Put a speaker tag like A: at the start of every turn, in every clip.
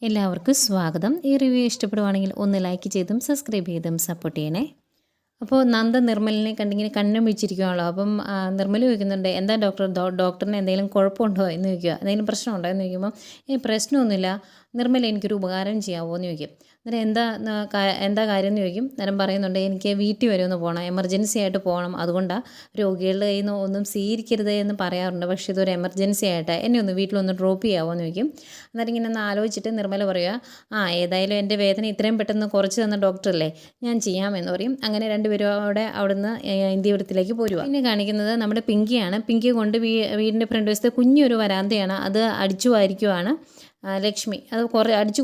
A: എല്ലാവർക്കും സ്വാഗതം. ഈ റിവ്യൂ ഇഷ്ടപ്പെടുവാണെങ്കിൽ ഒന്ന് ലൈക്ക് ചെയ്തും സബ്സ്ക്രൈബ് ചെയ്തും സപ്പോർട്ട് ചെയ്യണേ. അപ്പോൾ നന്ദ നിർമ്മലിനെ കണ്ടിങ്ങനെ കണ്ണും പിടിച്ചിരിക്കുകയാണല്ലോ. അപ്പം നിർമ്മൽ ചോദിക്കുന്നുണ്ട്, എന്താ ഡോക്ടറിന് എന്തെങ്കിലും കുഴപ്പമുണ്ടോ എന്ന് ചോദിക്കുക. എന്തെങ്കിലും പ്രശ്നമുണ്ടോ എന്ന് ചോദിക്കുമ്പം പ്രശ്നമൊന്നുമില്ല, നിർമ്മൽ എനിക്കൊരു ഉപകാരം ചെയ്യാമോ എന്ന് ചോദിക്കും. അന്നേരം എന്താ കാര്യം എന്ന് ചോദിക്കും. നേരം പറയുന്നുണ്ട്, എനിക്ക് വീട്ടിൽ വരെ ഒന്ന് പോകണം, എമർജൻസി ആയിട്ട് പോകണം, അതുകൊണ്ടാണ് രോഗികളുടെ കയ്യിൽ നിന്ന് ഒന്നും സ്വീകരിക്കരുത് എന്ന് പറയാറുണ്ട്, പക്ഷേ ഇതൊരു എമർജൻസി ആയിട്ട് എന്നെ ഒന്ന് വീട്ടിലൊന്ന് ഡ്രോപ്പ് ചെയ്യാമോ എന്ന് ചോദിക്കും. അന്നേരം ഇങ്ങനെ ഒന്ന് ആലോചിച്ചിട്ട് നിർമ്മല പറയുക, ഏതായാലും എൻ്റെ വേദന ഇത്രയും പെട്ടെന്ന് കുറച്ച് തന്ന ഡോക്ടറല്ലേ, ഞാൻ ചെയ്യാമെന്ന് പറയും. അങ്ങനെ രണ്ടുപേരും അവിടുന്ന് ഇന്ത്യവരത്തിലേക്ക് പോരുക. പിന്നെ കാണിക്കുന്നത് നമ്മുടെ പിങ്കിയാണ്. പിങ്കി കൊണ്ട് വീടിൻ്റെ ഫ്രണ്ട് വശത്തെ കുഞ്ഞൊരു വരാന്തയാണ്, അത് അടിച്ചു വാരിക്കുവാണ് ലക്ഷ്മി. അത്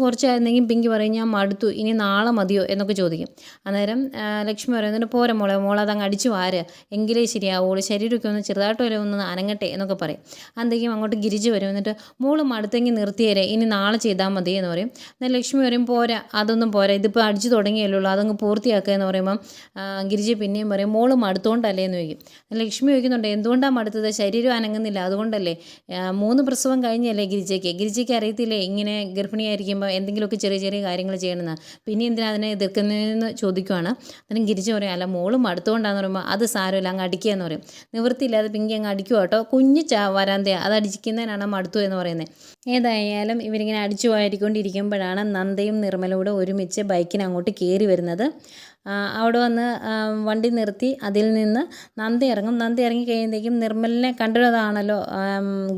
A: കുറച്ചായിരുന്നെങ്കിൽ പിങ്കി പറയും, ഞാൻ മടുത്തു, ഇനി നാളെ മതിയോ എന്നൊക്കെ ചോദിക്കും. അന്നേരം ലക്ഷ്മി പറയുന്നുണ്ട്, പോരെ മോളെ അതങ്ങ് അടിച്ചു വാര്, എങ്കിലേ ശരിയാവുള്ളൂ, ശരീരമൊക്കെ ഒന്ന് ചെറുതായിട്ട് വരെ ഒന്ന് അനങ്ങട്ടെ എന്നൊക്കെ പറയും. അന്തെങ്കിലും അങ്ങോട്ട് ഗിരിജ് വരും. എന്നിട്ട് മോള് മടുത്തെങ്കിൽ നിർത്തിയേരെ, ഇനി നാളെ ചെയ്താൽ മതി എന്ന് പറയും. എന്നാൽ ലക്ഷ്മി പറയും, പോരാ, അതൊന്നും പോരാ, ഇതിപ്പോൾ അടിച്ചു തുടങ്ങിയല്ലോ, അതങ്ങ് പൂർത്തിയാക്കുക എന്ന് പറയുമ്പം ഗിരിജ് പിന്നെയും പറയും, മോള് മടുത്തോണ്ടല്ലേ എന്ന് ചോദിക്കും. ലക്ഷ്മി ചോദിക്കുന്നുണ്ട്, എന്തുകൊണ്ടാണ് മടുത്തത്, ശരീരം അനങ്ങുന്നില്ല അതുകൊണ്ടല്ലേ, 3 പ്രസവം കഴിഞ്ഞല്ലേ ഗിരിജയ്ക്ക് അറിയത്തില്ല ഇങ്ങനെ ഗർഭിണിയായിരിക്കുമ്പോൾ എന്തെങ്കിലുമൊക്കെ ചെറിയ ചെറിയ കാര്യങ്ങൾ ചെയ്യണമെന്ന്, പിന്നെ എന്തിനാ അതിനെ എതിർക്കുന്നതെന്ന് ചോദിക്കുവാണ്. അതിന് ഗിരിജ പറയും, അല്ല മോള് മടുത്തുകൊണ്ടാന്ന് പറയുമ്പോൾ അത് സാരമില്ല, അങ്ങ് അടിക്കുക എന്ന് പറയും. നിവൃത്തിയില്ലാതെ പിങ്കി അങ്ങ് അടിക്കുക കേട്ടോ, കുഞ്ഞ് വരാന്തയാ, അത് അടിക്കുന്നതിനാണ് മടുത്തു എന്ന് പറയുന്നത്. ഏതായാലും ഇവരിങ്ങനെ അടിച്ചു വാരിക്കൊണ്ടിരിക്കുമ്പോഴാണ് നന്ദയും നിർമ്മലോടും ഒരുമിച്ച് ബൈക്കിന് അങ്ങോട്ട് കയറി വരുന്നത്. അവിടെ വന്ന് വണ്ടി നിർത്തി അതിൽ നിന്ന് നന്ദി ഇറങ്ങി കഴിയുമ്പോഴേക്കും നിർമ്മലിനെ കണ്ടതാണല്ലോ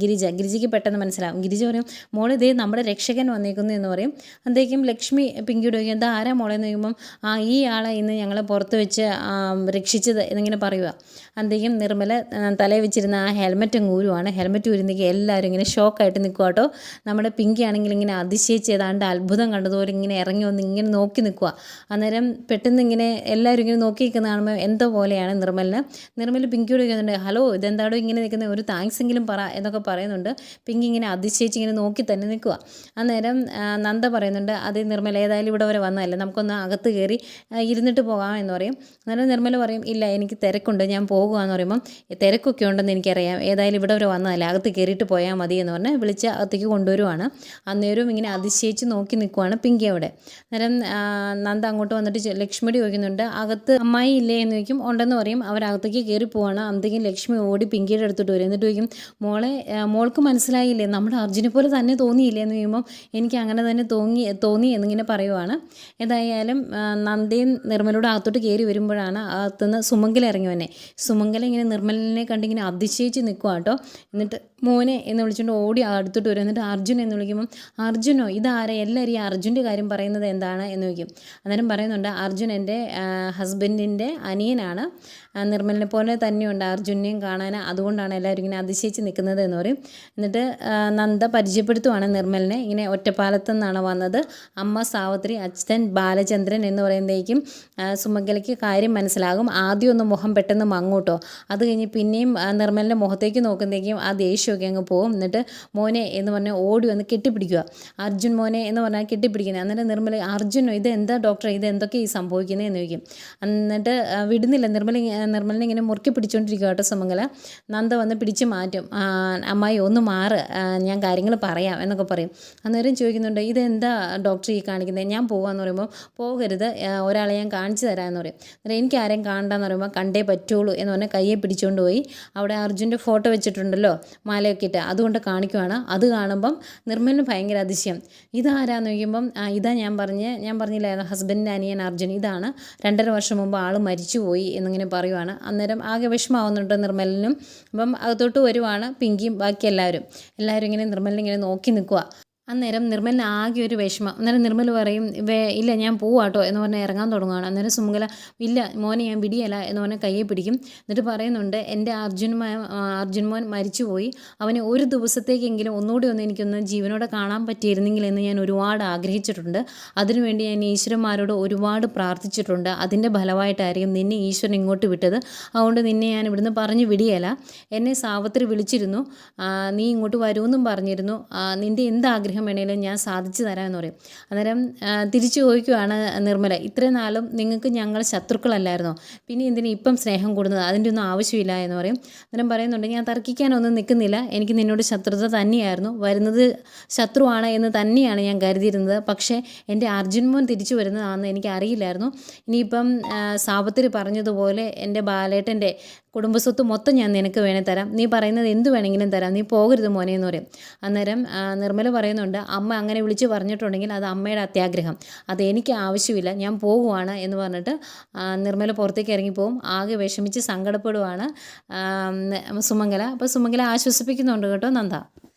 A: ഗിരിജയ്ക്ക് പെട്ടെന്ന് മനസ്സിലാവും. ഗിരിജ പറയും, മോളെ ഇതേ നമ്മുടെ രക്ഷകൻ വന്നേക്കുന്നു എന്ന് പറയും. അന്തേക്കും ലക്ഷ്മി പിങ്കിയോട് ചോദിക്കും, എന്താ ആരാ മോളെ എന്ന് ചോദിക്കുമ്പം ഈ ആളെ ഇന്ന് ഞങ്ങളെ പുറത്ത് വെച്ച് രക്ഷിച്ചത് എന്നിങ്ങനെ പറയുക. അന്തേക്കും നിർമ്മല തലയിൽ വെച്ചിരുന്ന ആ ഹെൽമെറ്റ് ഊരുവാണ്. ഹെൽമെറ്റ് ഊരുന്നെങ്കിൽ എല്ലാവരും ഇങ്ങനെ ഷോക്കായിട്ട് നിൽക്കുക കേട്ടോ. നമ്മുടെ പിങ്കി ആണെങ്കിൽ ഇങ്ങനെ അതിശയിച്ച് ഏതാണ്ട് അത്ഭുതം കണ്ടതുപോലെ ഇങ്ങനെ ഇറങ്ങി വന്ന് ഇങ്ങനെ നോക്കി നിൽക്കുക. അന്നേരം പെട്ടെന്ന് ഇങ്ങനെ എല്ലാവരും ഇങ്ങനെ നോക്കി നിൽക്കുന്ന കാണുമ്പോൾ എന്തോ പോലെയാണ് നിർമ്മൽ പിങ്കിയോട് ചോദിക്കുന്നുണ്ട്, ഹലോ ഇതെന്താടോ ഇങ്ങനെ നിൽക്കുന്നത്, ഒരു താങ്ക്സ് എങ്കിലും പറ എന്നൊക്കെ പറയുന്നുണ്ട്. പിങ്കി ഇങ്ങനെ അതിശയിച്ച് ഇങ്ങനെ നോക്കി തന്നെ നിൽക്കുക. അന്നേരം നന്ദ പറയുന്നുണ്ട്, അത് നിർമ്മല ഏതായാലും ഇവിടെ വരെ വന്നതല്ലേ, നമുക്കൊന്ന് അകത്ത് കയറി ഇരുന്നിട്ട് പോകാം എന്ന് പറയും. അന്നേരം നിർമ്മല പറയും, ഇല്ല എനിക്ക് തിരക്കുണ്ട്, ഞാൻ പോകുകയെന്ന് പറയുമ്പം തിരക്കൊക്കെ ഉണ്ടെന്ന് എനിക്കറിയാം, ഏതായാലും ഇവിടെ വരെ വന്നതല്ലേ, അകത്ത് കയറിയിട്ട് പോയാൽ മതി എന്ന് പറഞ്ഞ് വിളിച്ച് അകത്തേക്ക് കൊണ്ടുവരുവാണ്. അന്നേരവും ഇങ്ങനെ അതിശയിച്ച് നോക്കി നിൽക്കുവാണ് പിങ്കി അവിടെ. അന്നേരം നന്ദ അങ്ങോട്ട് വന്നിട്ട് ലക്ഷ്മിയോട് ചോദിക്കുന്നുണ്ട്, അകത്ത് അമ്മായി ഇല്ലേ എന്ന് ചോദിക്കും. ഉണ്ടെന്ന് പറയും. അവരകത്തേക്ക് കയറി പോവാണ്. അന്നേക്കും ലക്ഷ്മി ഓടി പിങ്കിയുടെ അടുത്തോട്ട് വരും. എന്നിട്ട് ചോദിക്കും, മോൾക്ക് മനസ്സിലായില്ലേ, നമ്മുടെ അർജുനെ പോലെ തന്നെ തോന്നിയില്ലേ എന്ന് ചോദിക്കുമ്പം എനിക്ക് അങ്ങനെ തന്നെ തോന്നി എന്നിങ്ങനെ പറയുവാണ്. ഏതായാലും നന്ദയും നിർമ്മലോട് അകത്തോട്ട് കയറി വരുമ്പോഴാണ് അകത്തുനിന്ന് സുമംഗല ഇറങ്ങി വന്നെ. സുമംഗല ഇങ്ങനെ നിർമ്മലിനെ കണ്ടിങ്ങനെ അതിശയിച്ച് നിൽക്കുക കേട്ടോ. എന്നിട്ട് മോനെ എന്ന് വിളിച്ചുകൊണ്ട് ഓടി അടുത്തോട്ട് വരും. എന്നിട്ട് അർജുൻ എന്ന് വിളിക്കുമ്പം അർജുനോ, ഇതാരെ, എല്ലാവരും ഈ അർജുൻ്റെ കാര്യം പറയുന്നത് എന്താണ് എന്ന് ചോദിക്കും. അന്നേരം പറയുന്നുണ്ട്, അർജുൻ എൻ്റെ ഹസ്ബൻഡിൻ്റെ അനിയനാണ്, നിർമ്മലിനെ പോലെ തന്നെയുണ്ട് അർജുനെയും കാണാൻ, അതുകൊണ്ടാണ് എല്ലാവരും ഇങ്ങനെ അതിശയിച്ച് നിൽക്കുന്നത് എന്ന് പറയും. എന്നിട്ട് നന്ദ പരിചയപ്പെടുത്തുവാണ് നിർമ്മലിനെ. ഇങ്ങനെ ഒറ്റപ്പാലത്തു നിന്നാണ് വന്നത്, അമ്മ സാവിത്രി, അച്ഛൻ ബാലചന്ദ്രൻ എന്ന് പറയുമ്പോഴേക്കും സുമംഗലയ്ക്ക് കാര്യം മനസ്സിലാകും. ആദ്യം ഒന്ന് മുഖം പെട്ടെന്ന് മങ്ങൂട്ടോ, അത് കഴിഞ്ഞ് പിന്നെയും നിർമ്മലിൻ്റെ മുഖത്തേക്ക് നോക്കുമ്പോഴേക്കും ആ ദേഷ്യമൊക്കെ അങ്ങ് പോകും. എന്നിട്ട് മോനെ എന്ന് പറഞ്ഞാൽ ഓടി വന്ന് കെട്ടിപ്പിടിക്കുക. അർജുൻ മോനെ എന്ന് പറഞ്ഞാൽ കെട്ടിപ്പിടിക്കുന്നത്. എന്നിട്ട് നിർമ്മല, അർജുനോ, ഇത് എന്താ ഡോക്ടറെ, ഇത് എന്തൊക്കെ ഈ സംഭവിക്കുന്നത് എന്ന് ചോദിക്കും. എന്നിട്ട് വിടുന്നില്ല, നിർമ്മലിനെ ഇങ്ങനെ മുറുക്കി പിടിച്ചുകൊണ്ടിരിക്കുക കേട്ടോ സുമംഗല. നന്ദ വന്ന് പിടിച്ച് മാറ്റും. അമ്മായി ഒന്ന് മാറ്, ഞാൻ കാര്യങ്ങൾ പറയാം എന്നൊക്കെ പറയും. അന്നേരം ചോദിക്കുന്നുണ്ട്, ഇതെന്താ ഡോക്ടർ ഈ കാണിക്കുന്നത്, ഞാൻ പോകാമെന്ന് പറയുമ്പോൾ പോകരുത്, ഒരാളെ ഞാൻ കാണിച്ചു തരാമെന്ന് പറയും. അന്നേരം എനിക്ക് ആരെയും കാണണ്ടെന്ന് പറയുമ്പോൾ കണ്ടേ പറ്റുള്ളൂ എന്ന് പറഞ്ഞാൽ കയ്യെ പിടിച്ചുകൊണ്ട് പോയി അവിടെ അർജുൻ്റെ ഫോട്ടോ വെച്ചിട്ടുണ്ടല്ലോ മാലയൊക്കെ ഇട്ട്, അതുകൊണ്ട് കാണിക്കുവാണ്. അത് കാണുമ്പം നിർമ്മലിന് ഭയങ്കര അതിശയം. ഇതാരാന്ന് ചോദിക്കുമ്പം ഇതാ ഞാൻ പറഞ്ഞില്ലായിരുന്നു ഹസ്ബൻഡിൻ്റെ അനിയൻ അർജുൻ, ഇതാണ് 2.5 വർഷം മുമ്പ് ആൾ മരിച്ചുപോയി എന്നിങ്ങനെ പറയുവാണ്. അന്നേരം ആകെ വിഷമാവുന്നുണ്ട് നിർമ്മലിനും. അപ്പം അകത്തോട്ട് വരുവാണ് പിങ്കിയും ബാക്കി എല്ലാവരും ഇങ്ങനെ നിർമ്മലിനെ നോക്കി നിൽക്കുക. അന്നേരം നിർമ്മലിന് ആകെ ഒരു വിഷമം. അന്നേരം നിർമ്മൽ പറയും, ഇല്ല ഞാൻ പോവാട്ടോ എന്ന് പറഞ്ഞാൽ ഇറങ്ങാൻ തുടങ്ങുകയാണ്. അന്നേരം സുമംഗല, ഇല്ല മോനെ ഞാൻ പിടിയല്ല എന്ന് പറഞ്ഞാൽ കയ്യെ പിടിക്കും. എന്നിട്ട് പറയുന്നുണ്ട്, എൻ്റെ അർജുൻ മോൻ മരിച്ചുപോയി, അവനെ ഒരു ദിവസത്തേക്കെങ്കിലും ഒന്നുകൂടി എനിക്കൊന്ന് ജീവനോടെ കാണാൻ പറ്റിയിരുന്നെങ്കിൽ എന്ന് ഞാൻ ഒരുപാട് ആഗ്രഹിച്ചിട്ടുണ്ട്. അതിനുവേണ്ടി ഞാൻ ഈശ്വരന്മാരോട് ഒരുപാട് പ്രാർത്ഥിച്ചിട്ടുണ്ട്. അതിൻ്റെ ഫലമായിട്ടായിരിക്കും നിന്നെ ഈശ്വരൻ ഇങ്ങോട്ട് വിട്ടത്. അതുകൊണ്ട് നിന്നെ ഞാൻ ഇവിടുന്ന് പറഞ്ഞു വിടിയല്ല. എന്നെ സാവിത്രി വിളിച്ചിരുന്നു, നീ ഇങ്ങോട്ട് വരുമെന്നും പറഞ്ഞിരുന്നു, നിൻ്റെ എന്താഗ്രഹം ആഗ്രഹം വേണേലും ഞാൻ സാധിച്ചു തരാമെന്ന് പറയും. അന്നേരം തിരിച്ചു ചോദിക്കുവാണ് നിർമ്മല, ഇത്രയും നാളും നിങ്ങൾക്ക് ഞങ്ങൾ ശത്രുക്കളല്ലായിരുന്നോ, പിന്നെ എന്തിനാ ഇപ്പം സ്നേഹം കൂടുന്നത്, അതിൻ്റെ ഒന്നും ആവശ്യമില്ല എന്ന് പറയും. അന്നേരം പറയുന്നുണ്ട്, ഞാൻ തർക്കിക്കാനൊന്നും നിൽക്കുന്നില്ല, എനിക്ക് നിന്നോട് ശത്രുത തന്നെയായിരുന്നു, വരുന്നത് ശത്രുവാണ് എന്ന് തന്നെയാണ് ഞാൻ കരുതിയിരുന്നത്. പക്ഷേ എൻ്റെ അർജുൻ മോൻ തിരിച്ചു വരുന്നതാണെന്ന് എനിക്ക് അറിയില്ലായിരുന്നു. ഇനിയിപ്പം സാപത്തിൽ പറഞ്ഞതുപോലെ എൻ്റെ ബാലേട്ടൻ്റെ കുടുംബസ്വത്ത് മൊത്തം ഞാൻ നിനക്ക് വേണേൽ തരാം, നീ പറയുന്നത് എന്ത് വേണമെങ്കിലും തരാം, നീ പോകരുത് മോനെ എന്ന് പറയും. അന്നേരം നിർമ്മല പറയുന്നുണ്ട്, അമ്മ അങ്ങനെ വിളിച്ച് പറഞ്ഞിട്ടുണ്ടെങ്കിൽ അത് അമ്മയുടെ അത്യാഗ്രഹം, അത് എനിക്ക് ആവശ്യമില്ല, ഞാൻ പോകുവാണ് എന്ന് പറഞ്ഞിട്ട് നിർമ്മല പുറത്തേക്ക് ഇറങ്ങിപ്പോവും. ആകെ വിഷമിച്ച് സങ്കടപ്പെടുവാണ് സുമംഗല. അപ്പോൾ സുമംഗല ആശ്വസിപ്പിക്കുന്നുണ്ട് കേട്ടോ നന്ദ.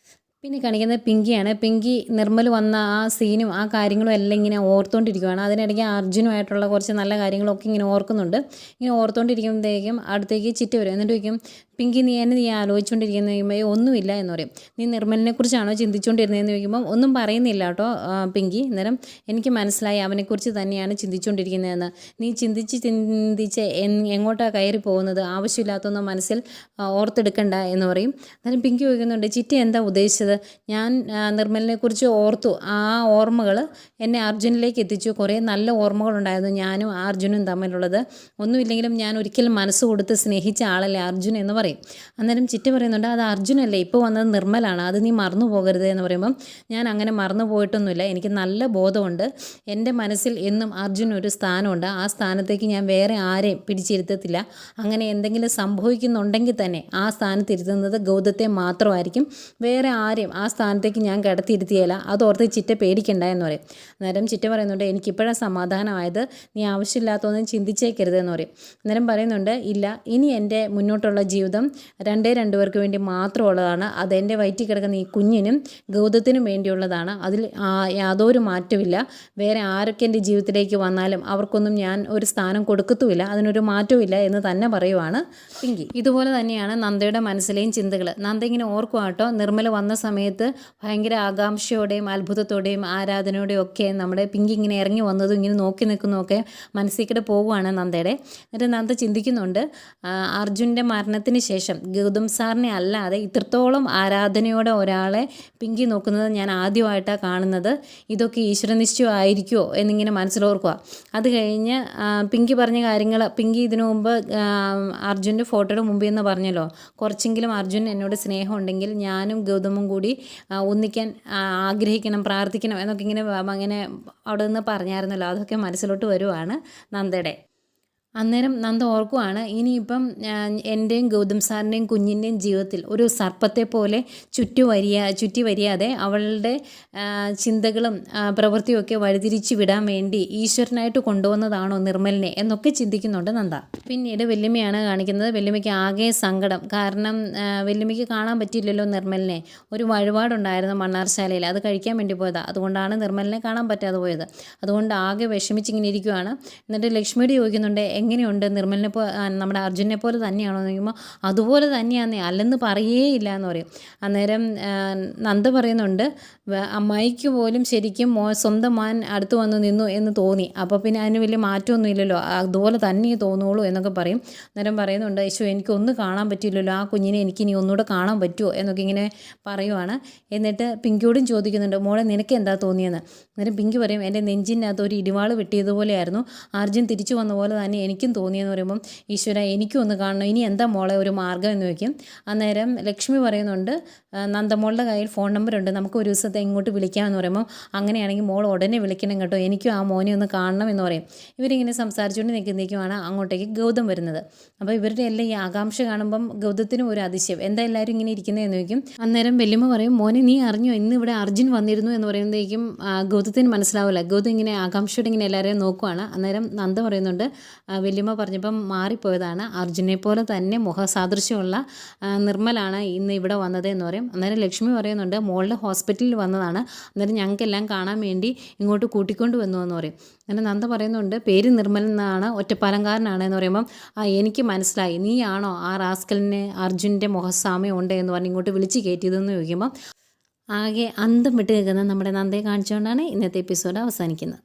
A: പിന്നെ കാണിക്കുന്നത് പിങ്കിയാണ്. പിങ്കി നിർമ്മൽ വന്ന ആ സീനും ആ കാര്യങ്ങളും എല്ലാം ഇങ്ങനെ ഓർത്തുകൊണ്ടിരിക്കുകയാണ്. അതിനിടയ്ക്ക് അർജുനുമായിട്ടുള്ള കുറച്ച് നല്ല കാര്യങ്ങളൊക്കെ ഇങ്ങനെ ഓർക്കുന്നുണ്ട്. ഇങ്ങനെ ഓർത്തുകൊണ്ടിരിക്കുമ്പോഴത്തേക്കും അടുത്തേക്ക് ചിറ്റ വരും. എന്നിട്ട് ചോദിക്കും, പിങ്കി നീ ആലോചിച്ചുകൊണ്ടിരിക്കുന്നത് ചോദിക്കുമ്പോൾ ഒന്നുമില്ല എന്ന് പറയും. നീ നിർമ്മലിനെ കുറിച്ചാണോ ചിന്തിച്ചുകൊണ്ടിരുന്നതെന്ന് ചോദിക്കുമ്പോൾ ഒന്നും പറയുന്നില്ല കേട്ടോ പിങ്കി. അന്നേരം എനിക്ക് മനസ്സിലായി അവനെക്കുറിച്ച് തന്നെയാണ് ചിന്തിച്ചുകൊണ്ടിരിക്കുന്നതെന്ന്. നീ ചിന്തിച്ച് എങ്ങോട്ടാണ് കയറി പോകുന്നത്, ആവശ്യമില്ലാത്തൊന്നും മനസ്സിൽ ഓർത്തെടുക്കണ്ട എന്ന് പറയും. അന്നേരം പിങ്കി ചോദിക്കുന്നുണ്ട്, ചിറ്റ എന്താ ഉദ്ദേശിച്ചത്? ഞാൻ നിർമ്മലിനെക്കുറിച്ച് ഓർത്തു, ആ ഓർമ്മകൾ എന്നെ അർജുനിലേക്ക് എത്തിച്ചു. കുറേ നല്ല ഓർമ്മകളുണ്ടായിരുന്നു ഞാനും അർജുനും തമ്മിലുള്ളത്. ഒന്നുമില്ലെങ്കിലും ഞാൻ ഒരിക്കലും മനസ്സ് കൊടുത്ത് സ്നേഹിച്ച ആളല്ലേ അർജുൻ എന്ന് പറയും. അന്നേരം ചിറ്റ പറയുന്നുണ്ട്, അത് അർജുനല്ലേ, ഇപ്പോൾ വന്നത് നിർമ്മലാണ്, അത് നീ മറന്നു പോകരുത് എന്ന് പറയുമ്പം ഞാൻ അങ്ങനെ മറന്നു പോയിട്ടൊന്നുമില്ല, എനിക്ക് നല്ല ബോധമുണ്ട്, എൻ്റെ മനസ്സിൽ എന്നും അർജുൻ ഒരു സ്ഥാനമുണ്ട്, ആ സ്ഥാനത്തേക്ക് ഞാൻ വേറെ ആരെയും പിടിച്ചിരുത്തത്തില്ല. അങ്ങനെ എന്തെങ്കിലും സംഭവിക്കുന്നുണ്ടെങ്കിൽ തന്നെ ആ സ്ഥാനത്തിരുത്തുന്നത് ഗൗതത്തെ മാത്രമായിരിക്കും, വേറെ ആരെയും ആ സ്ഥാനത്തേക്ക് ഞാൻ കിടത്തിയിരുത്തിയല്ല, അതോർത്ത് ചിറ്റ പേടിക്കണ്ട എന്ന് പറയും. അന്നേരം ചിറ്റ പറയുന്നുണ്ട്, എനിക്കിപ്പോഴാണ് സമാധാനമായത്, നീ ആവശ്യമില്ലാത്തൊന്നും ചിന്തിച്ചേക്കരുത് എന്ന് പറയും. അന്നേരം പറയുന്നുണ്ട്, ഇല്ല, ഇനി എൻ്റെ മുന്നോട്ടുള്ള ജീവിതം രണ്ടുപേർക്ക് വേണ്ടി മാത്രമുള്ളതാണ്, അതെൻ്റെ വയറ്റിൽ കിടക്കുന്ന ഈ കുഞ്ഞിനും ഗൗതത്തിനും വേണ്ടിയുള്ളതാണ്, അതിൽ യാതൊരു മാറ്റമില്ല, വേറെ ആരൊക്കെ എൻ്റെ ജീവിതത്തിലേക്ക് വന്നാലും അവർക്കൊന്നും ഞാൻ ഒരു സ്ഥാനം കൊടുക്കത്തുമില്ല, അതിനൊരു മാറ്റവും ഇല്ല എന്ന് തന്നെ പറയുവാണ് പിങ്കി. ഇതുപോലെ തന്നെയാണ് നന്ദയുടെ മനസ്സിലെയും ചിന്തകൾ. നന്ദ ഇങ്ങനെ ഓർക്കുക കേട്ടോ, നിർമ്മല വന്ന സമയത്ത് ഭയങ്കര ആകാംക്ഷയോടെയും അത്ഭുതത്തോടെയും ആരാധനയോടെയും ഒക്കെ നമ്മുടെ പിങ്കി ഇങ്ങനെ ഇറങ്ങി വന്നതും ഇങ്ങനെ നോക്കി നിൽക്കുന്നതൊക്കെ മനസ്സിൽ കൂടെ പോവുകയാണ് നന്ദയുടെ. എന്നിട്ട് നന്ദ ചിന്തിക്കുന്നുണ്ട്, അർജുൻ്റെ മരണത്തിന് ശേഷം ഗൗതം സാറിനെ അല്ലാതെ ഇത്രത്തോളം ആരാധനയോടെ ഒരാളെ പിങ്കി നോക്കുന്നത് ഞാൻ ആദ്യമായിട്ടാണ് കാണുന്നത്, ഇതൊക്കെ ഈശ്വരനിശ്ചയം ആയിരിക്കുമോ എന്നിങ്ങനെ മനസ്സിലോർക്കുക. അത് കഴിഞ്ഞ് പിങ്കി പറഞ്ഞ കാര്യങ്ങൾ, പിങ്കി ഇതിനു മുമ്പ് അർജുൻ്റെ ഫോട്ടോയുടെ മുമ്പിൽ നിന്ന് പറഞ്ഞല്ലോ, കുറച്ചെങ്കിലും അർജുൻ എന്നോട് സ്നേഹം ഉണ്ടെങ്കിൽ ഞാനും ഗൗതമും കൂടി ഒന്നിക്കാൻ ആഗ്രഹിക്കണം, പ്രാർത്ഥിക്കണം എന്നൊക്കെ ഇങ്ങനെ അവിടെ നിന്ന് പറഞ്ഞായിരുന്നല്ലോ, അതൊക്കെ മനസ്സിലോട്ട് വരുവാണ് നന്ദയുടെ. അന്നേരം നന്ദ ഓർക്കുവാണ്, ഇനിയിപ്പം ഗൗതം സാറിൻ്റെയും കുഞ്ഞിൻ്റെയും ജീവിതത്തിൽ ഒരു സർപ്പത്തെ പോലെ ചുറ്റി വരിയാതെ അവളുടെ ചിന്തകളും പ്രവൃത്തിയും ഒക്കെ വഴിതിരിച്ചു വിടാൻ വേണ്ടി ഈശ്വരനായിട്ട് കൊണ്ടുവന്നതാണോ നിർമ്മലിനെ എന്നൊക്കെ ചിന്തിക്കുന്നുണ്ട് നന്ദ. പിന്നീട് വല്യമ്മയാണ് കാണിക്കുന്നത്. വല്യമ്മയ്ക്ക് ആകെ സങ്കടം, കാരണം വല്യമ്മയ്ക്ക് കാണാൻ പറ്റിയില്ലല്ലോ നിർമ്മലിനെ. ഒരു വഴിപാടുണ്ടായിരുന്നു മണ്ണാർശാലയിൽ, അത് കഴിക്കാൻ വേണ്ടി പോയതാണ്, അതുകൊണ്ടാണ് നിർമ്മലിനെ കാണാൻ പറ്റാതെ പോയത്. അതുകൊണ്ട് ആകെ വിഷമിച്ചിങ്ങനെ ഇരിക്കുവാണ്. എന്നിട്ട് ലക്ഷ്മിയോട് ചോദിക്കുന്നുണ്ട്, എങ്ങനെയുണ്ട് നിർമ്മലിനെ നമ്മുടെ അർജുനെ പോലെ തന്നെയാണോ എന്ന് ചോദിക്കുമ്പോൾ അതുപോലെ തന്നെയാന്നേ, അല്ലെന്ന് പറയേയില്ല എന്ന് പറയും. അന്നേരം നന്ദ പറയുന്നുണ്ട്, അമ്മായിക്ക് പോലും ശരിക്കും സ്വന്തം മോൻ അടുത്ത് വന്ന് നിന്നു എന്ന് തോന്നി, അപ്പോൾ പിന്നെ അതിന് വലിയ മാറ്റമൊന്നും ഇല്ലല്ലോ, അതുപോലെ തന്നെ തോന്നുള്ളൂ എന്നൊക്കെ പറയും. അന്നേരം പറയുന്നുണ്ട്, യേശു എനിക്കൊന്നും കാണാൻ പറ്റില്ലല്ലോ, ആ കുഞ്ഞിനെ എനിക്കിനി ഒന്നുകൂടെ കാണാൻ പറ്റുമോ എന്നൊക്കെ ഇങ്ങനെ പറയുവാണ്. എന്നിട്ട് പിങ്കിയോടും ചോദിക്കുന്നുണ്ട്, മോളെ നിനക്ക് എന്താ തോന്നിയെന്ന്. അന്നേരം പിങ്കി പറയും, എൻ്റെ നെഞ്ചിൻ്റെ അകത്ത് ഒരു ഇടിവാൾ വെട്ടിയതുപോലെയായിരുന്നു, അർജുൻ തിരിച്ചു വന്ന പോലെ തന്നെ എനിക്കും തോന്നിയെന്ന് പറയുമ്പം, ഈശ്വര എനിക്കും ഒന്ന് കാണണം, ഇനി എന്താ മോളെ ഒരു മാർഗ്ഗം എന്ന് ചോദിക്കും. അന്നേരം ലക്ഷ്മി പറയുന്നുണ്ട്, നന്ദമോളുടെ കയ്യിൽ ഫോൺ നമ്പറുണ്ട്, നമുക്ക് ഒരു ദിവസത്തെ ഇങ്ങോട്ട് വിളിക്കാമെന്ന് പറയുമ്പോൾ, അങ്ങനെയാണെങ്കിൽ മോൾ ഉടനെ വിളിക്കണം കേട്ടോ, എനിക്കും ആ മോനെ ഒന്ന് കാണണം എന്ന് പറയും. ഇവരിങ്ങനെ സംസാരിച്ചുകൊണ്ട് നിൽക്കുന്നേക്കുമാണ് അങ്ങോട്ടേക്ക് ഗൗതം വരുന്നത്. അപ്പോൾ ഇവരുടെ എല്ലാം ഈ ആകാംക്ഷ കാണുമ്പം ഗൗതത്തിനും ഒരു അതിശയം, എന്താ എല്ലാവരും ഇങ്ങനെ ഇരിക്കുന്നതെന്ന് ചോദിക്കും. അന്നേരം വല്യമ്മ പറയും, മോനെ നീ അറിഞ്ഞോ ഇന്ന് ഇവിടെ അർജുൻ വന്നിരുന്നു എന്ന് പറയുമ്പോഴേക്കും ഗൗതത്തിന് മനസ്സിലാവില്ല. ഗൗതം ഇങ്ങനെ ആകാംക്ഷയോടെ ഇങ്ങനെ എല്ലാവരെയും നോക്കുവാണ്. അന്നേരം നന്ദ പറയുന്നുണ്ട്, വല്യമ്മ പറഞ്ഞപ്പം മാറിപ്പോയതാണ്, അർജുനെ പോലെ തന്നെ മുഖസാദൃശ്യമുള്ള നിർമ്മലാണ് ഇന്ന് ഇവിടെ വന്നത് എന്ന് പറയും. അന്നേരം ലക്ഷ്മി പറയുന്നുണ്ട്, മോളുടെ ഹോസ്പിറ്റലിൽ വന്നതാണ്, അന്നേരം ഞങ്ങൾക്കെല്ലാം കാണാൻ വേണ്ടി ഇങ്ങോട്ട് കൂട്ടിക്കൊണ്ട് വന്നു എന്ന് പറയും. അങ്ങനെ നന്ദ പറയുന്നുണ്ട്, പേര് നിർമ്മൽ എന്നാണ്, ഒറ്റപ്പാലംകാരനാണ് എന്ന് പറയുമ്പം, എനിക്ക് മനസ്സിലായി, നീയാണോ ആ റാസ്കലിന് അർജുൻ്റെ മുഖസാമ്യം ഉണ്ട് എന്ന് പറഞ്ഞ് ഇങ്ങോട്ട് വിളിച്ച് കയറ്റിയതെന്ന് ചോദിക്കുമ്പം ആകെ അന്തം വിട്ട് നിൽക്കുന്ന നമ്മുടെ നന്ദയെ കാണിച്ചുകൊണ്ടാണ് ഇന്നത്തെ എപ്പിസോഡ് അവസാനിക്കുന്നത്.